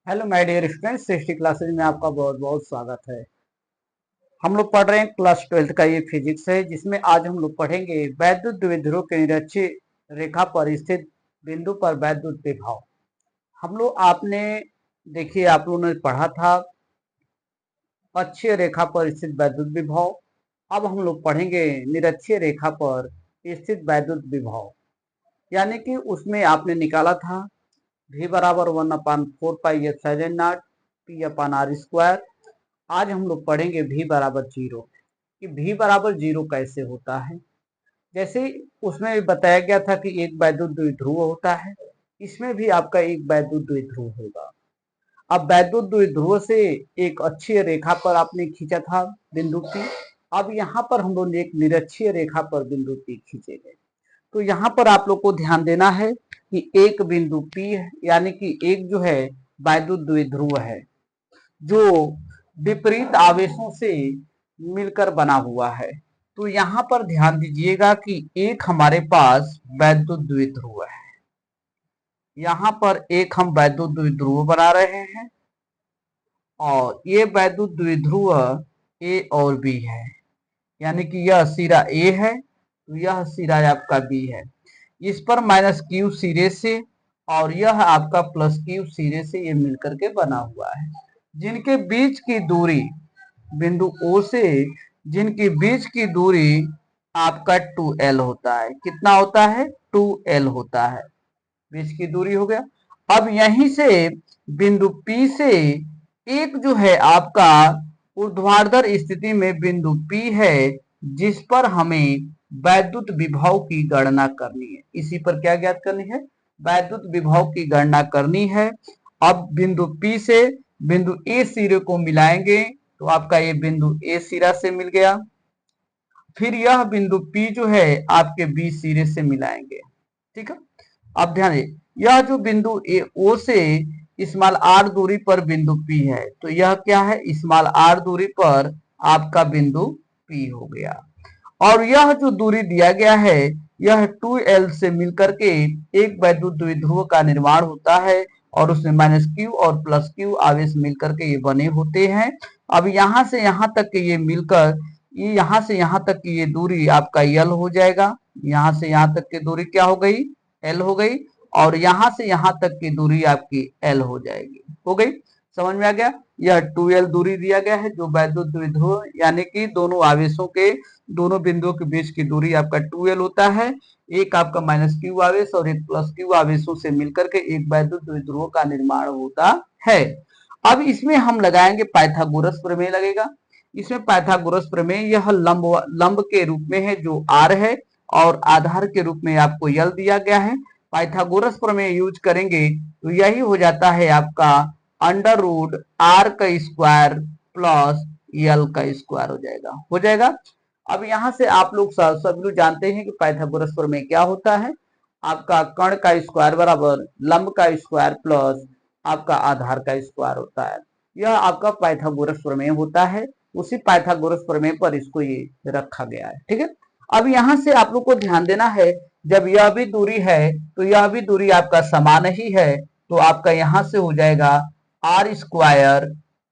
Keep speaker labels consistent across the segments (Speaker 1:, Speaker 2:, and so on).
Speaker 1: Hello my dear students, Srishti classes में आपका बहुत बहुत स्वागत है। हम लोग पढ़ रहे हैं क्लास 12 का ये फिजिक्स है, जिसमें आज हम लोग पढ़ेंगे वैद्युत द्विध्रुव के निरक्षीय रेखा पर स्थित बिंदु पर वैद्युत विभव। हम लोग आपने देखिए, आप लोगों ने पढ़ा था अक्षीय रेखा पर स्थित वैद्युत विभव। अब हम लोग पढ़ेंगे निरक्षीय रेखा पर स्थित वैद्युत विभव, यानी कि उसमें आपने निकाला था v बराबर 1/4 पाई पी अपन आर स्क्वायर। आज हम लोग पढ़ेंगे v बराबर 0 कि v बराबर 0 कैसे होता है। जैसे उसमें बताया गया था कि एक वैद्युत द्विध्रुव होता है, इसमें भी आपका एक वैद्युत द्विध्रुव होगा। अब वैद्युत द्विध्रुव से एक अक्षीय रेखा पर आपने खींचा था बिंदु P। अब यहाँ पर हम लोग एक निरक्षीय रेखा पर बिंदु P खींचेंगे। तो यहाँ पर आप लोग को ध्यान देना है कि एक बिंदु P है, यानी कि एक जो है वैद्युत द्विध्रुव है जो विपरीत आवेशों से मिलकर बना हुआ है। तो यहाँ पर ध्यान दीजिएगा कि एक हमारे पास वैद्युत द्विध्रुव है, यहाँ पर एक हम वैद्युत द्विध्रुव बना रहे हैं और ये वैद्युत द्विध्रुव ए और बी है, यानी कि यह सिरा ए है तो यह सिरा आपका बी है। इस पर माइनस क्यू सिरे से और यह आपका प्लस क्यू सिरे से ये मिलकर के बना हुआ है, जिनके बीच की दूरी बिंदु ओ से जिनकी बीच की दूरी आपका 2l होता है। कितना होता है? 2l होता है, बीच की दूरी हो गया। अब यहीं से बिंदु P से एक जो है आपका ऊर्ध्वाधर स्थिति में बिंदु P है, जिस पर हमें वैद्युत विभव की गणना करनी है। इसी पर क्या ज्ञात करनी है? वैद्युत विभव की गणना करनी है। अब बिंदु P से बिंदु A सिरे को मिलाएंगे तो आपका ये बिंदु A सिरा से मिल गया। फिर यह बिंदु P जो है आपके B सिरे से मिलाएंगे। ठीक है, अब ध्यान दें, यह जो बिंदु ओ से स्मॉल आर दूरी पर बिंदु P है, तो यह क्या है? स्मॉल आर दूरी पर आपका बिंदु P हो गया। और यह जो दूरी दिया गया है यह 2l से मिलकर के एक वैद्युत द्विध्रुव का निर्माण होता है और उसमें माइनस क्यू और प्लस क्यू आवेश मिलकर के ये बने होते हैं। अब यहां से यहां तक के ये मिलकर ये यहां से यहां तक की ये दूरी आपका यल हो जाएगा। यहां से यहां तक की दूरी क्या हो गई? एल हो गई। और यहां से यहां तक की दूरी आपकी एल हो जाएगी। हो गई? समझ में आ गया? यह 2l दूरी दिया गया है जो वैद्युत द्विध्रुव यानी कि दोनों आवेशों के दोनों बिंदुओं के बीच की दूरी आपका 2l होता है। एक आपका माइनस क्यू आवेश और एक प्लस क्यू आवेशों से मिलकर के एक वैद्युत द्विध्रुव का निर्माण होता है। अब इसमें हम लगाएंगे पाइथागोरस प्रमेय लगेगा। इसमें पाइथागोरस प्रमेय यह लंब के रूप में है जो आर है और आधार के रूप में आपको यल दिया गया है। पाइथागोरस प्रमेय यूज करेंगे तो यही हो जाता है आपका अंडर रूट आर का स्क्वायर प्लस यल का स्क्वायर हो जाएगा। अब यहां से आप लोग सब लोग जानते हैं कि पाइथागोरस प्रमेय क्या होता है। आपका कर्ण का स्क्वायर बराबर लंब का स्क्वायर प्लस आपका आधार का स्क्वायर होता है। यह आपका पाइथागोरस प्रमेय होता है। उसी पाइथागोरस प्रमेय पर इसको ये रखा गया है। ठीक है, अब यहां से आप लोग को ध्यान देना है, जब यह भी दूरी है तो यह भी दूरी आपका समान ही है, तो आपका यहां से हो जाएगा आर स्क्वायर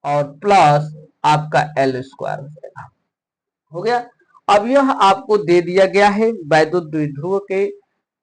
Speaker 1: और प्लस आपका एल स्क्वायर हो जाएगा। हो गया। अब यह आपको दे दिया गया है वैद्युत द्विध्रुव के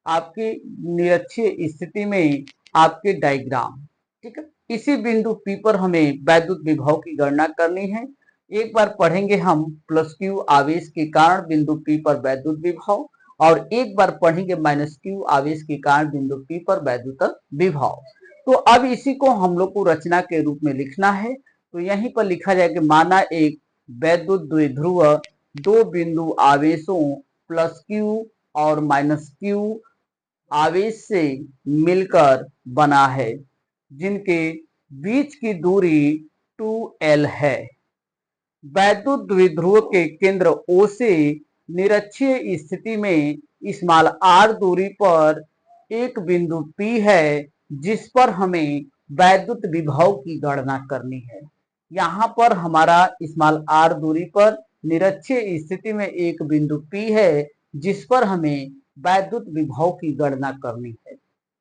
Speaker 1: आपकी निरक्षीय स्थिति में आपके डायग्राम। ठीक है, इसी बिंदु P पर हमें वैद्युत विभव की गणना करनी है। एक बार पढ़ेंगे हम प्लस क्यू आवेश के कारण बिंदु P पर वैद्युत विभव और एक बार पढ़ेंगे माइनस क्यू आवेश के कारण बिंदु P पर वैद्युत विभव। तो अब इसी को हम लोग को रचना के रूप में लिखना है। तो यहीं पर लिखा जाए कि माना एक वैद्युत द्विध्रुव दो बिंदु आवेशों प्लस क्यू और माइनस क्यू आवेश से मिलकर बना है, जिनके बीच की दूरी 2l है। वैद्युत द्विध्रुव के केंद्र O से निरक्षीय स्थिति में स्मॉल r दूरी पर एक बिंदु P है, जिस पर हमें वैद्युत विभव की गणना करनी है। यहाँ पर हमारा स्मॉल r दूरी पर निरक्षीय स्थिति में एक बिंदु P है, जिस पर हमें वैद्युत विभव की गणना करनी है।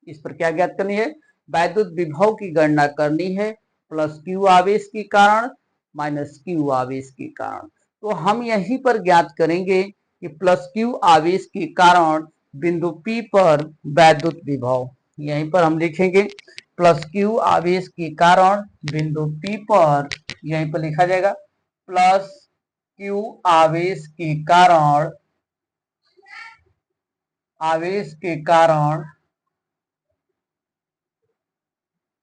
Speaker 1: इस पर क्या ज्ञात करनी है? वैद्युत विभव की गणना करनी है प्लस क्यू आवेश के कारण माइनस क्यू आवेश के कारण। तो हम यहीं पर ज्ञात करेंगे कि प्लस क्यू आवेश के कारण बिंदु P पर वैद्युत विभव, यहीं पर हम लिखेंगे प्लस क्यू आवेश के कारण बिंदु P पर, यहीं पर लिखा जाएगा प्लस क्यू आवेश के कारण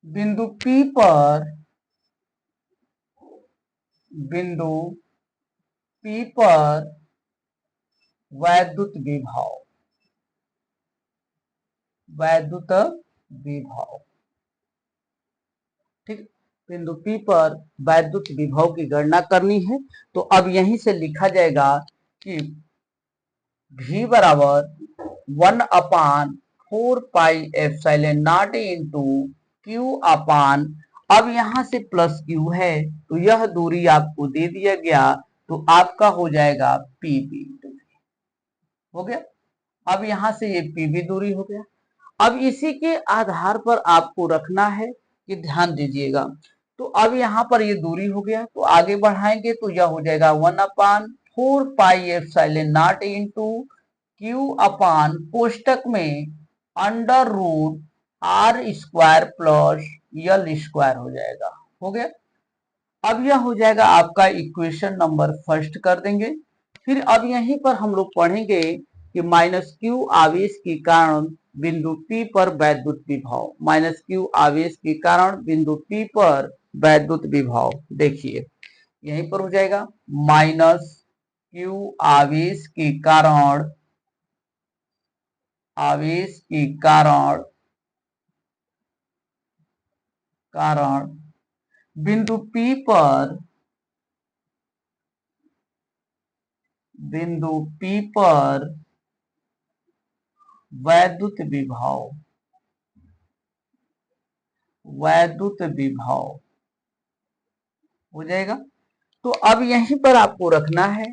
Speaker 1: बिंदु P पर वैद्युत विभव, ठीक। बिंदु P पर वैद्युत विभव की गणना करनी है। तो अब यहीं से लिखा जाएगा कि V बराबर 1/4πε0 इंटू Q अपान, अब यहां से प्लस Q है तो यह दूरी आपको दे दिया गया, तो आपका हो जाएगा PB दूरी, हो गया। अब यहां से ये PB दूरी हो गया। अब इसी के आधार पर आपको रखना है कि ध्यान दीजिएगा, तो अब यहाँ पर ये दूरी हो गया, तो आगे बढ़ाएंगे तो यह हो जाएगा 1/4πε0 इंटू Q अपान कोष्टक में under root R² plus L² हो जाएगा, हो गया। अब यह हो जाएगा आपका इक्वेशन नंबर फर्स्ट कर देंगे। फिर अब यहीं पर हम लोग पढ़ेंगे कि माइनस क्यू आवेश के कारण बिंदु P पर वैद्युत विभव, माइनस क्यू आवेश के कारण बिंदु P पर वैद्युत विभव, देखिए यहीं पर हो जाएगा माइनस क्यू आवेश के कारण बिंदु P पर वैद्युत विभव हो जाएगा। तो अब यहीं पर आपको रखना है,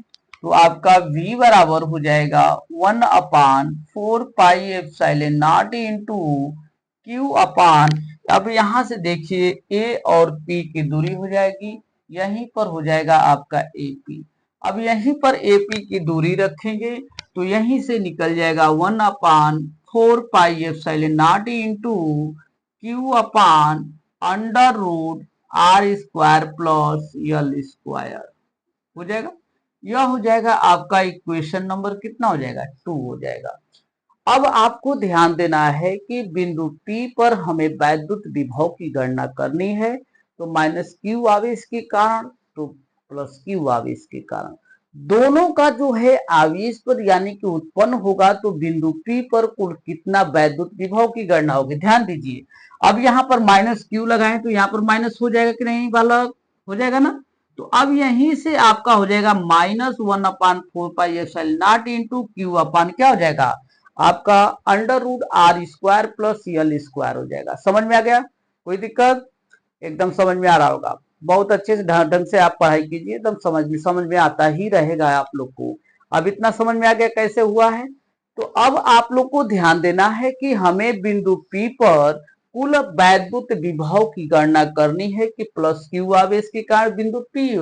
Speaker 1: तो आपका V बराबर हो जाएगा 1/4πε0 इंटू Q अपान, अब यहां से देखिए A और P की दूरी हो जाएगी, यहीं पर हो जाएगा आपका AP। अब यहीं पर AP की दूरी रखेंगे तो यहीं से निकल जाएगा 1/4πε0 into Q upon under root R² plus L² हो जाएगा। यह हो जाएगा आपका इक्वेशन नंबर कितना हो जाएगा 2 हो जाएगा। अब आपको ध्यान देना है कि बिंदु P पर हमें वैद्युत विभव की गणना करनी है, तो माइनस क्यू आवेश के कारण तो प्लस क्यू आवेश के कारण, दोनों का जो है आवेश पर यानी कि उत्पन्न होगा, तो बिंदु P पर कुल कितना वैद्युत विभव की गणना होगी। ध्यान दीजिए, अब यहाँ पर माइनस क्यू लगाएं तो यहाँ पर माइनस हो जाएगा कि नहीं बालक, हो जाएगा ना। तो अब यहीं से आपका हो जाएगा माइनस 1/4πε0 इंटू क्यू अपान क्या हो जाएगा आपका under root R² plus L² हो जाएगा। समझ में आ गया, कोई दिक्कत, एकदम समझ में आ रहा होगा। बहुत अच्छे से ढंग से आप पढ़ाई कीजिए, एकदम समझ में आता ही रहेगा आप लोग को। अब इतना समझ में आ गया कैसे हुआ है। तो अब आप लोग को ध्यान देना है कि हमें बिंदु P पर कुल वैद्युत विभव की गणना करनी है कि प्लस क्यू आवेश के कारण बिंदु P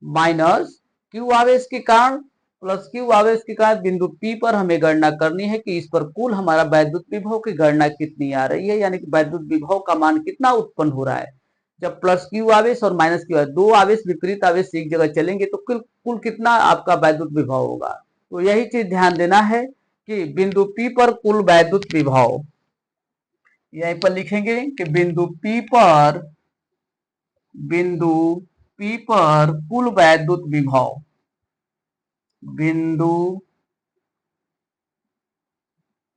Speaker 1: माइनस क्यू आवेश के कारण प्लस क्यू आवेश के कारण बिंदु P पर हमें गणना करनी है कि इस पर कुल हमारा वैद्युत विभव की गणना कितनी आ रही है, यानी कि वैद्युत विभव का मान कितना उत्पन्न हो रहा है। जब प्लस क्यू आवेश और माइनस क्यू आवेश, दो आवेश विपरीत आवेश एक जगह चलेंगे तो कुल कितना आपका वैद्युत विभव होगा। तो यही चीज ध्यान देना है कि बिंदु P पर कुल वैद्युत विभव, यहीं पर लिखेंगे कि बिंदु P पर कुल वैद्युत विभव, बिंदु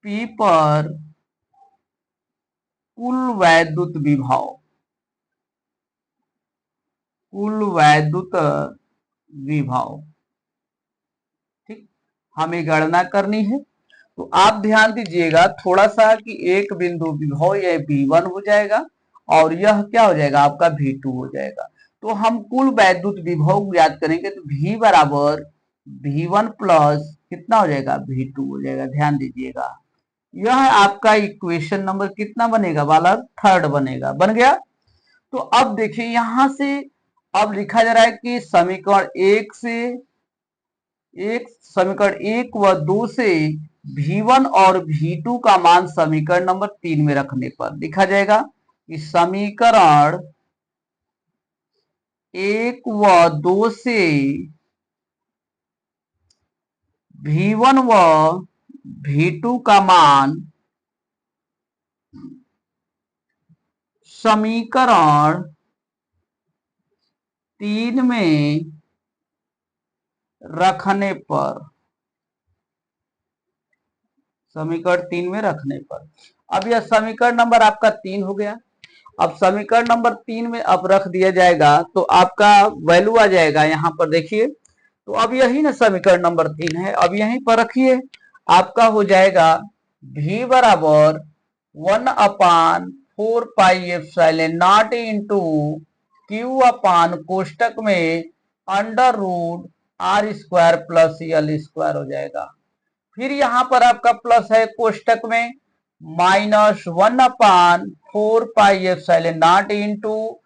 Speaker 1: P पर कुल वैद्युत विभव, ठीक, हमें गणना करनी है। तो आप ध्यान दीजिएगा थोड़ा सा कि एक बिंदु विभव यह V1 हो जाएगा और यह क्या हो जाएगा आपका V2 हो जाएगा। तो हम कुल वैद्युत विभव ज्ञात करेंगे तो V बराबर V1 प्लस कितना हो जाएगा V2 हो जाएगा। ध्यान दीजिएगा यह आपका इक्वेशन नंबर कितना बनेगा वाला, थर्ड बनेगा, बन गया। तो अब देखिए यहां से अब लिखा जा रहा है कि समीकरण एक व दो से V1 और V2 का मान समीकरण नंबर 3 में रखने पर लिखा जाएगा कि समीकरण एक व दो से V1 व V2 का मान समीकरण 3 में रखने पर, समीकरण 3 में रखने पर, अब यह समीकरण नंबर आपका 3 हो गया। अब समीकरण नंबर 3 में अब रख दिया जाएगा तो आपका वैल्यू आ जाएगा, यहां पर देखिए। तो अब यही ना समीकरण नंबर 3 है, अब यहीं पर रखिए, आपका हो जाएगा v बराबर 1/4πε0 इंटू क्यू अपान कोष्टक में √r² प्लस l² हो जाएगा। फिर यहां पर आपका प्लस है कोष्टक में -1/4πε0 इंटू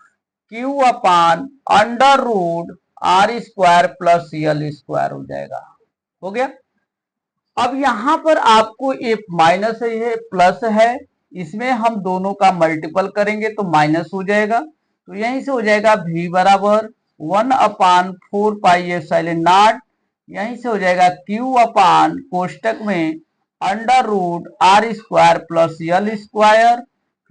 Speaker 1: क्यू अपान √r² प्लस l² हो जाएगा। हो गया। अब यहां पर आपको एक माइनस है, ये प्लस है, इसमें हम दोनों का मल्टीपल करेंगे तो माइनस हो जाएगा। तो यहीं से हो जाएगा v बराबर 1/4πε0, यहीं से हो जाएगा q अपान कोष्टक में √r² प्लस l²,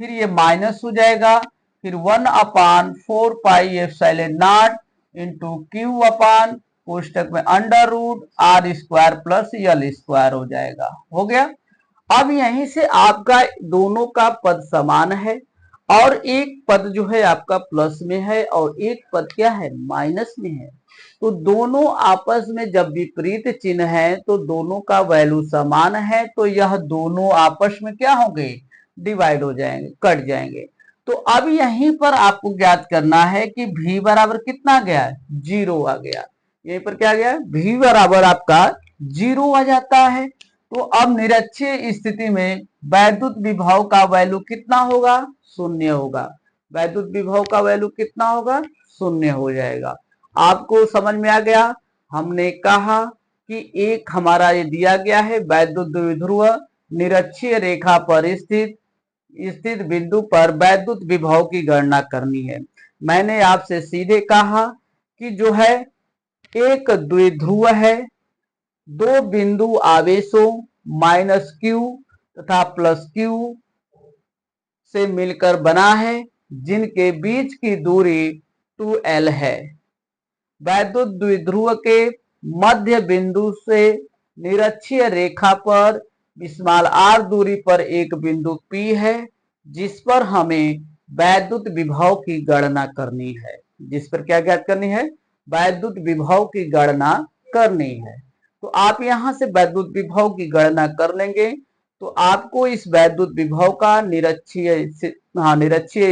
Speaker 1: फिर ये माइनस हो जाएगा, फिर 1/4πε0 इंटू क्यू अपान कोष्टक में √r² प्लस l² हो जाएगा। हो गया। अब यहीं से आपका दोनों का पद समान है और एक पद जो है आपका प्लस में है और एक पद क्या है, माइनस में है। तो दोनों आपस में जब विपरीत चिन्ह है तो दोनों का वैल्यू समान है, तो यह दोनों आपस में क्या होंगे, डिवाइड हो जाएंगे, कट जाएंगे। तो अब यहीं पर आपको ज्ञात करना है कि v बराबर कितना आ गया, 0 आ गया। यहीं पर क्या आ गया, v बराबर आपका 0 आ जाता है। तो अब निरक्षीय स्थिति में वैद्युत विभव का वैल्यू कितना होगा, 0 होगा। वैद्युत विभव का वैल्यू कितना होगा, 0 हो जाएगा। आपको समझ में आ गया। हमने कहा कि एक हमारा ये दिया गया है वैद्युत द्विध्रुव निरक्षीय रेखा पर स्थित बिंदु पर वैद्युत विभव की गणना करनी है। मैंने आपसे सीधे कहा कि जो है एक द्विध्रुव है, दो बिंदु आवेशों -q तथा +q से मिलकर बना है, जिनके बीच की दूरी 2l है। वैद्युत द्विध्रुव के मध्य बिंदु से निरक्षीय रेखा पर r दूरी पर एक बिंदु P है, जिस पर हमें वैद्युत विभव की गणना करनी है। जिस पर क्या ज्ञात करनी है, वैद्युत विभव की गणना करनी है। तो आप यहां से वैद्युत विभव की गणना कर लेंगे तो आपको इस वैद्युत विभव का निरक्षीय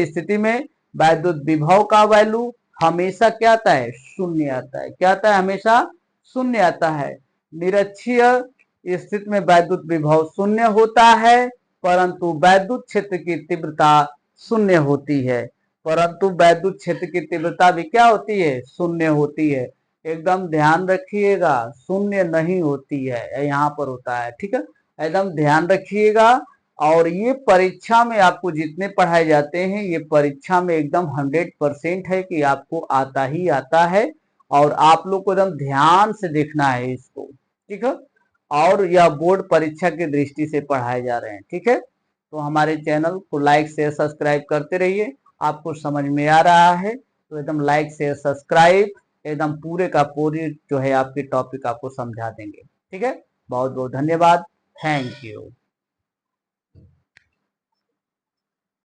Speaker 1: स्थिति में वैद्युत विभव का वैल्यू हमेशा क्या आता है, 0 आता है। क्या आता है, हमेशा 0 आता है। निरक्षीय स्थिति में वैद्युत विभव 0 होता है, परंतु वैद्युत क्षेत्र की तीव्रता 0 होती है। परंतु वैद्युत क्षेत्र की तीव्रता भी क्या होती है, 0 होती है। एकदम ध्यान रखिएगा, 0 नहीं होती है, यहाँ पर होता है। ठीक है, एकदम ध्यान रखिएगा। और ये परीक्षा में आपको जितने पढ़ाए जाते हैं ये परीक्षा में एकदम 100% है कि आपको आता ही आता है, और आप लोग को एकदम ध्यान से देखना है इसको। ठीक है, और यह बोर्ड परीक्षा की दृष्टि से पढ़ाए जा रहे हैं। ठीक है, तो हमारे चैनल को लाइक शेयर सब्सक्राइब करते रहिए। आपको समझ में आ रहा है तो एकदम लाइक शेयर सब्सक्राइब, एकदम पूरे का पूरी जो है आपके टॉपिक आपको समझा देंगे। ठीक है, बहुत बहुत धन्यवाद, थैंक यू।